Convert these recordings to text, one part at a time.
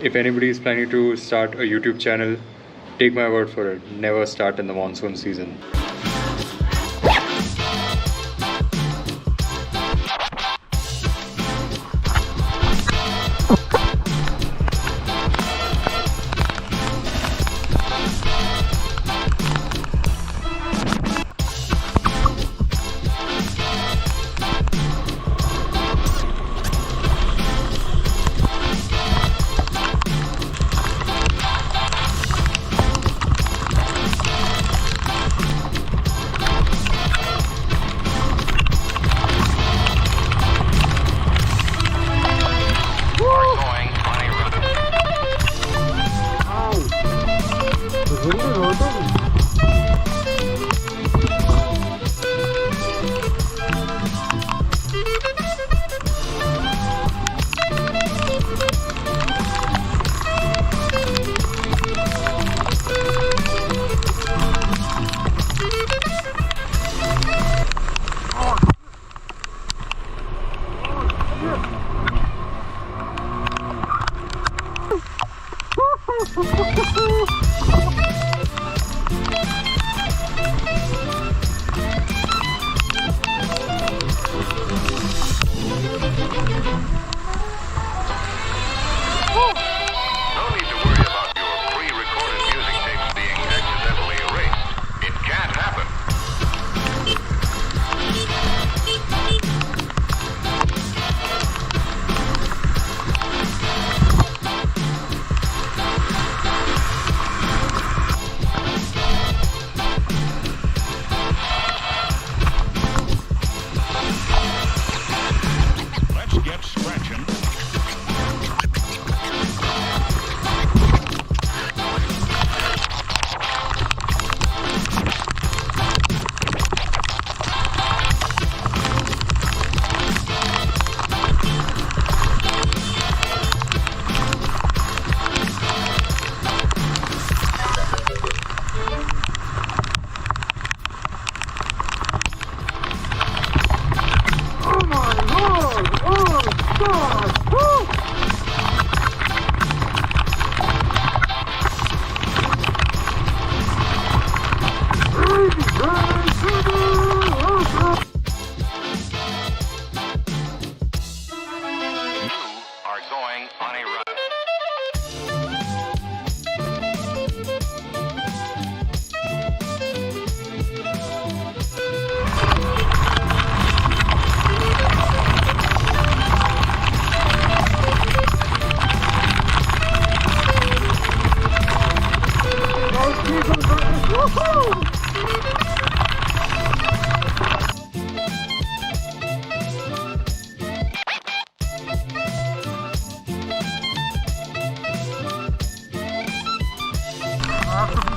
If anybody is planning to start a YouTube channel, take my word for it, never start in the monsoon season.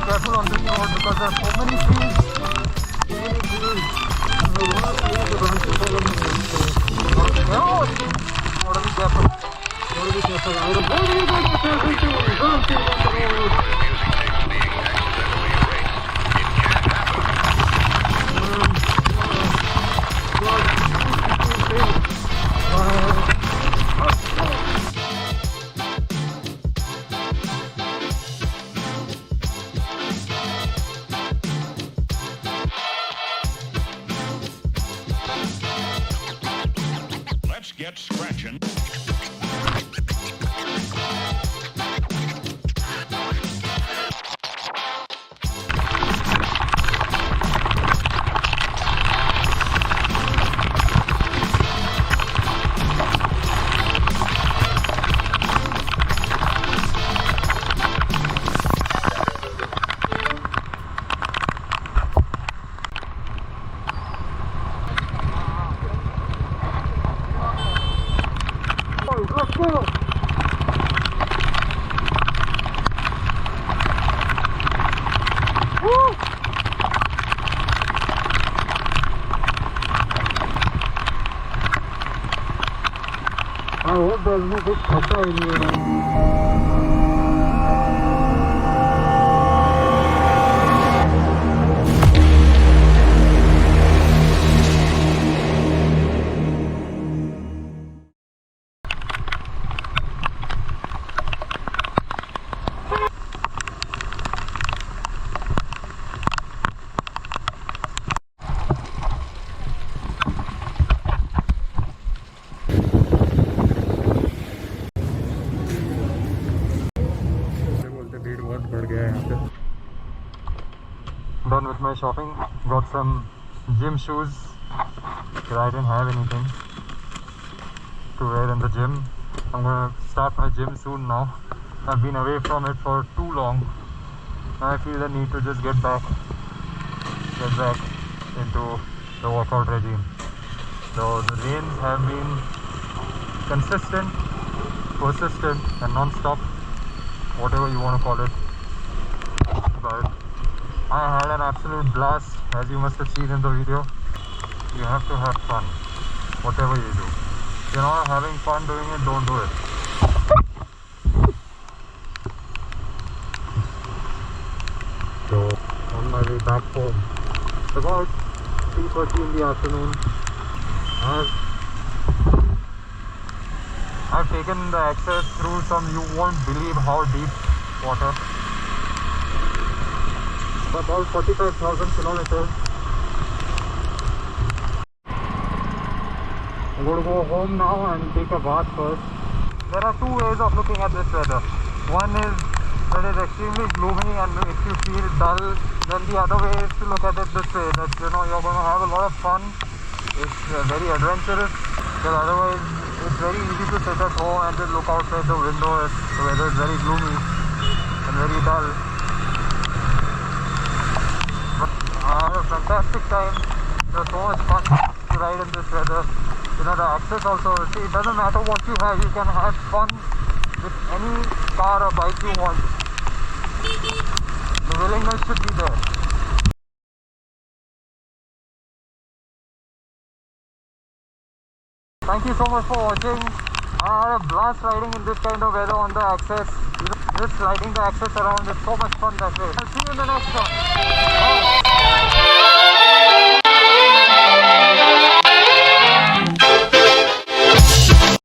Careful on this road because there are so many trees. So many trees. And we want to see the branches all on the road. So, gotta be careful. Gotta be careful. I would have very good to tell you to don't get on the road. Get scratching. Let's go! Woo! I hope there's no big khata anywhere. done with my shopping. Got some gym shoes because I didn't have anything to wear in the gym. I'm gonna start my gym soon now. I've been away from it for too long. Now I feel the need to just get back into the workout regime. So the rains have been consistent, persistent and non-stop, whatever you want to call it. But I had an absolute blast, as you must have seen in the video. You have to have fun, whatever you do. If you're not having fun doing it, don't do it. So, on my way back home, about 3:30 in the afternoon, I've taken the access through some, you won't believe how deep water. About 45,000 kilometers. I'm going to go home now and take a bath first. There are two ways of looking at this weather. One is that it's extremely gloomy and makes you feel dull. Then the other way is to look at it this way, that you're going to have a lot of fun. It's very adventurous, because otherwise it's very easy to sit at home and just look outside the window if the weather is very gloomy and very dull. But I had a fantastic time. It was so much fun to ride in this weather. You know, the access also, see, it doesn't matter what you have, you can have fun with any car or bike you want. The willingness should be there. Thank you so much for watching. I had a blast riding in this kind of weather on the access. You know, just riding the access around is so much fun that way. I'll see you in the next one. Bye.